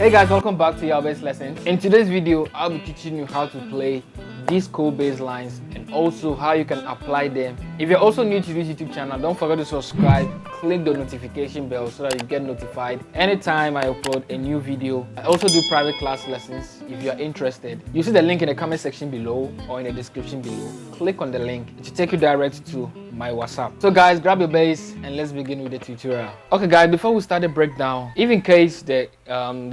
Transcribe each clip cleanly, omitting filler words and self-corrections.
Hey guys, welcome back to your bass lesson. In today's video, I'll be teaching you how to play these cool bass lines and also how you can apply them. If you're also new to this YouTube channel, don't forget to subscribe, click the notification bell so that you get notified anytime I upload a new video. I also do private class lessons if you're interested. You see the link in the comment section below or in the description below. Click on the link. It will take you direct to my WhatsApp. So guys, grab your bass and let's begin with the tutorial. Okay guys, before we start the breakdown, if in case the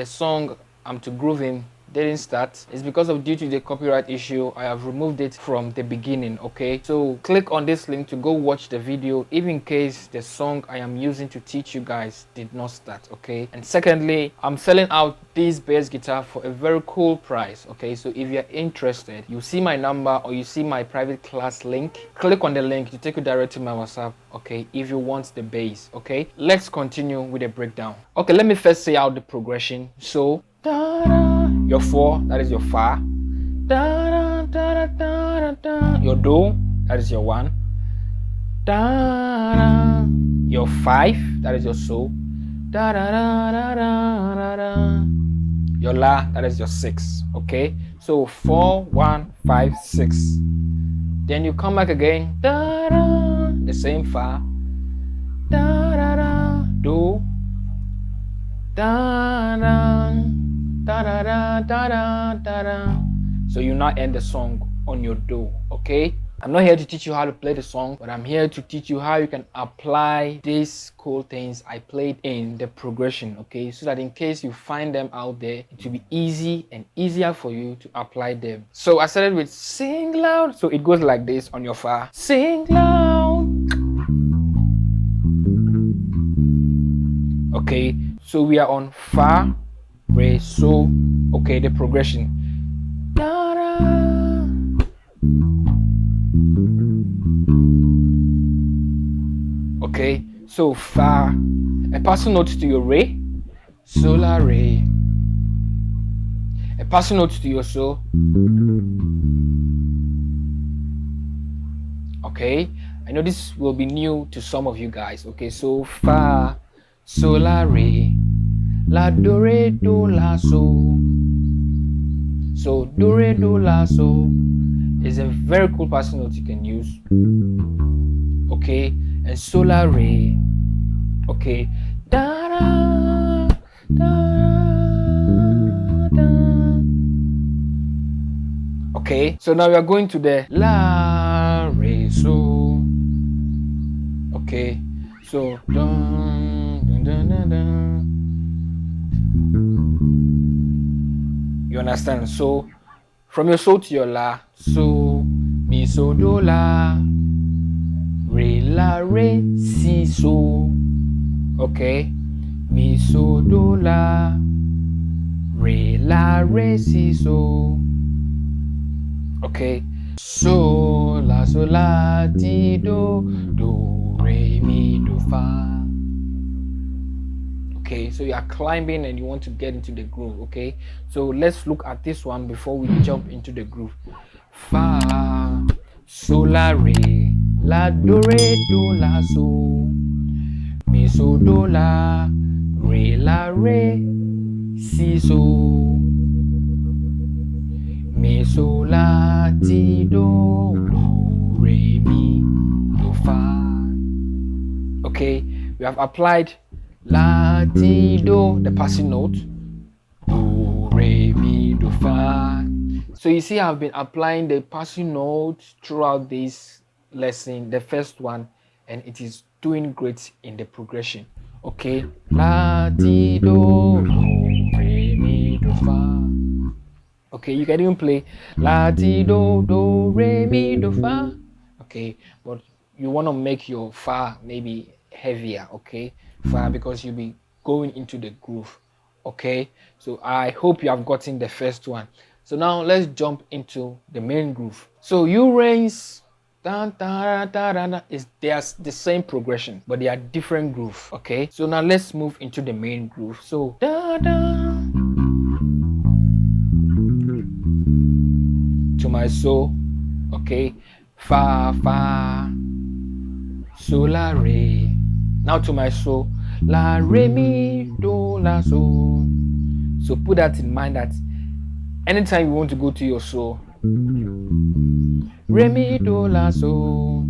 song I'm to groove in didn't start, it's because of due to the copyright issue. I have removed it from the beginning. Okay, so click on this link to go watch the video if in case the song I am using to teach you guys did not start. Okay, and secondly, I'm selling out this bass guitar for a very cool price. Okay, so if you're interested, you see my number or you see my private class link, click on the link to take you direct to my WhatsApp. Okay, if you want the bass. Okay, let's continue with the breakdown. Okay, let me first say out the progression. So your 4, that is your fa. Your do, that is your 1. Your 5, that is your so. Your la, that is your 6. Okay, so 4, 1, 5, 6. Then you come back again, the same fa, do, so you now end the song on your do. Okay, I'm not here to teach you how to play the song, but I'm here to teach you how you can apply these cool things I played in the progression. Okay, so that in case you find them out there, it will be easy and easier for you to apply them. So I started with sing loud, so it goes like this on your fa. Sing loud. Okay, so we are on fa, re, so. Okay, the progression. Okay, so fa, a passing note to your re, so la re, a passing note to your so. Okay, I know this will be new to some of you guys. Okay, so fa, so la re, la do re do la so. So do re do la so is a very cool passing note you can use. Okay, and so la re. Okay, da da da da. Okay, so now we are going to the la re so. Okay, so dun dun dun dun. You understand? So from your so to your la, so mi so do la, re la re si so. Okay, mi so do la, re la re si so. Okay, so la ti do re mi do fa. Okay, so you are climbing and you want to get into the groove. Okay, so let's look at this one before we jump into the groove. Fa, so la re, la do re do la so, mi so do la, re la re si so, mi so la ti do re mi do fa. Okay, we have applied la ti do, the passing note, do re mi do fa. So you see I've been applying the passing notes throughout this lesson, the first one, and it is doing great in the progression. Okay, la ti do re mi do fa. Okay, you can even play la ti do re mi do fa. Okay, but you want to make your fa maybe heavier. Okay, fa, because you'll be going into the groove. Okay, so I hope you have gotten the first one. So now let's jump into the main groove. So you raise is there's the same progression, but they are different groove. Okay, so now let's move into the main groove. So da da to my so. Okay, fa fa, so la re. Now to my so, la re mi do la so, So put that in mind that anytime you want to go to your so, re mi do la so,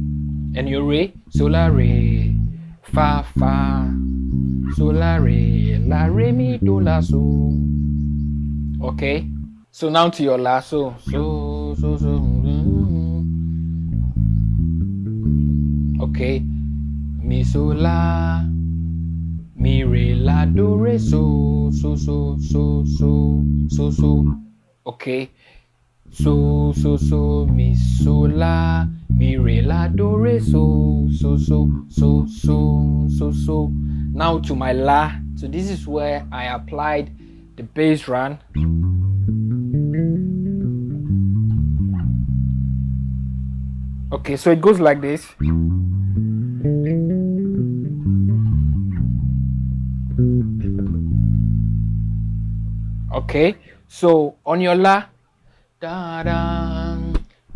and your re, so la re, fa fa, so la re mi do la so. Okay, so now to your la so. Okay, mi so la, mi re la do re so. Okay, so mi so la, mi re la do re so. Now to my la. So this is where I applied the bass run. Okay, so it goes like this. Okay, so on your la, da da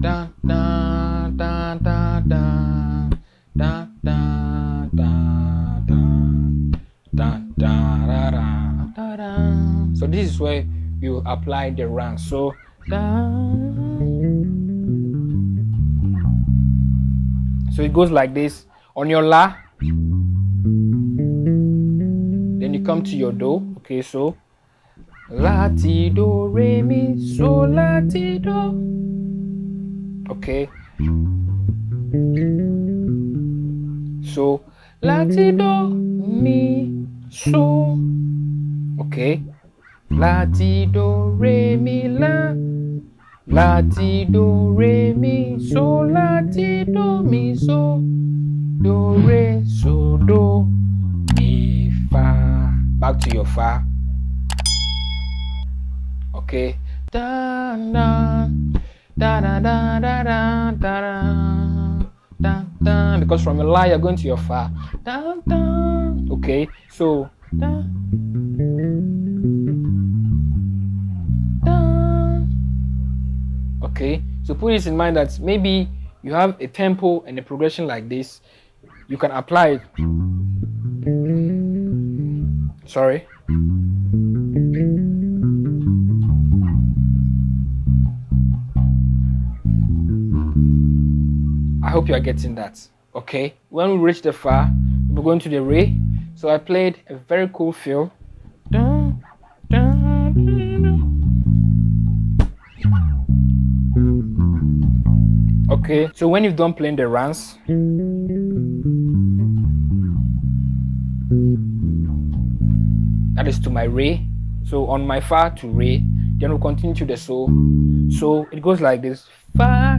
da da da da da da da da da. So this is where you apply the run. So so it goes like this on your la. Then you come to your do. Okay, so la ti do re mi so la ti do. Okay, so la ti do mi so. Okay, la ti do re mi la, la ti do re mi so la ti do mi so, do re so do mi fa. Back to your fa. Okay, da da da da da da da da da, because from your la you're going to your fa. Da da. Okay, so da da. Okay, so put this in mind that maybe you have a tempo and a progression like this. You can apply it. Sorry. I hope you are getting that. Okay, when we reach the fa, we're going to the re. So I played a very cool feel. Okay, so when you've done playing the runs, that is to my re. So on my fa to re, then we'll continue to the so. So it goes like this: fa,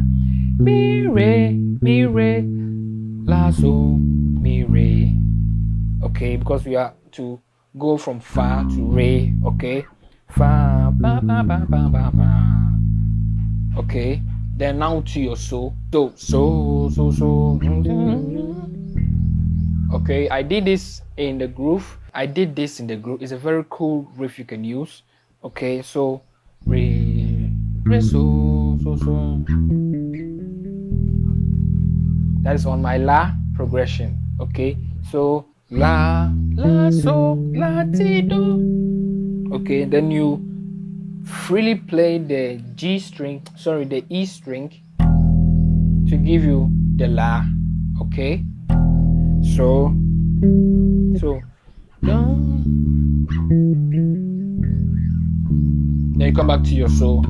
mi re, la so, mi re. Okay, because we are to go from fa to re. Okay, fa ba ba ba ba ba ba. Okay, then now to your so. So. Okay, I did this in the groove. It's a very cool riff you can use. Okay, so re so. That is on my la progression. Okay, so la so la ti do. Okay, then you freely play the G string, sorry, the E string to give you the la. Okay, so then you come back to your so.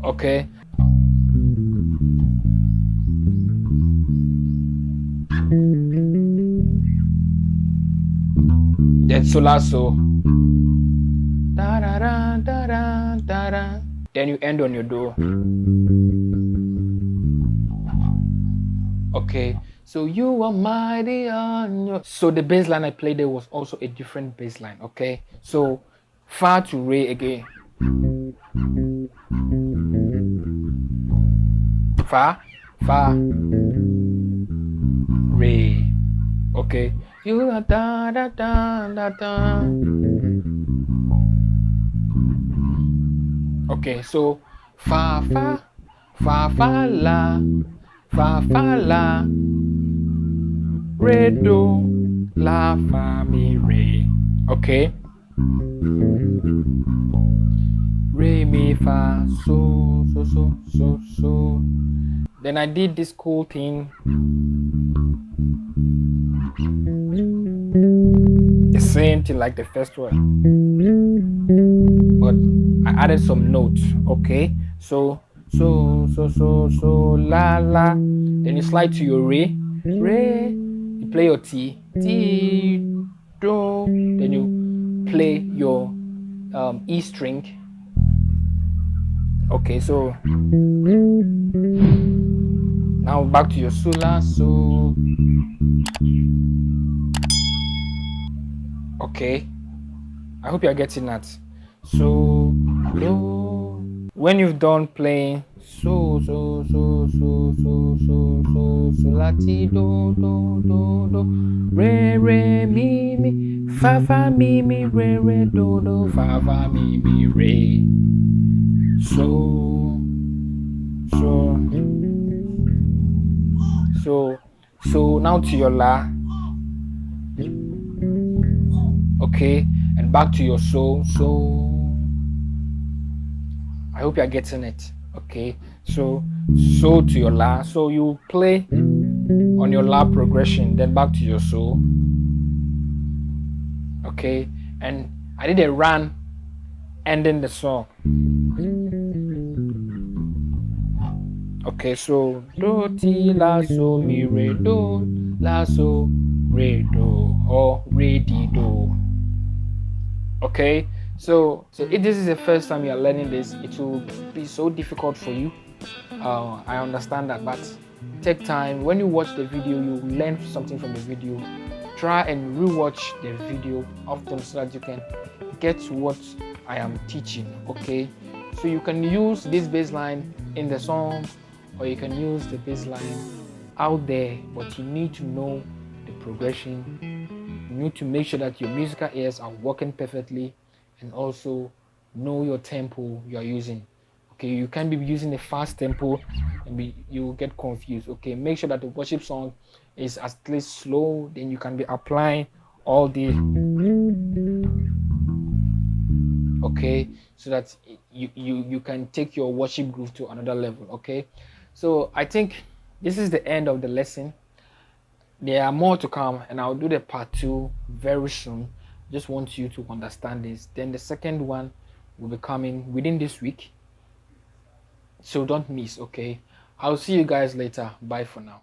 Okay, then so la so, da da da da da da da. Then you end on your do. Okay, so you are mighty on your. So the bass line I played there was also a different bass line. Okay, so fa to re again. Fa, re. Okay, you are da da da da da. Okay, so fa la, re do, la fa mi re. Okay. Re, mi, fa, so, so, so, so, so. Then I did this cool thing. The same thing like the first one, but I added some notes. Okay, so la la. Then you slide to your re, re. You play your T, T, do. Then you play your E string. Okay, so now back to your so la so. Okay, I hope you are getting that. So do. When you've done playing so la ti do re re mi fa fa mi re re do fa fa mi re. So now to your la. Okay, and back to your so. I hope you are getting it. Okay, so to your la. So you play on your la progression, then back to your so. Okay, and I did a run ending the song. Okay, so do ti la so mi re do la so re do or re di do. Okay, so if this is the first time you are learning this, it will be so difficult for you. I understand that, but take time. When you watch the video, you learn something from the video. Try and rewatch the video often so that you can get what I am teaching. Okay, so you can use this bass line in the song, or you can use the bass line out there, but you need to know the progression. You need to make sure that your musical ears are working perfectly, and also know your tempo you are using. Okay, you can't be using a fast tempo and you will get confused. Okay, make sure that the worship song is at least slow, then you can be applying all the, okay, so that you can take your worship groove to another level. Okay, so I think this is the end of the lesson. There are more to come, and I'll do the part 2 very soon. Just want you to understand this. Then the second one will be coming within this week, so don't miss. Okay, I'll see you guys later. Bye for now.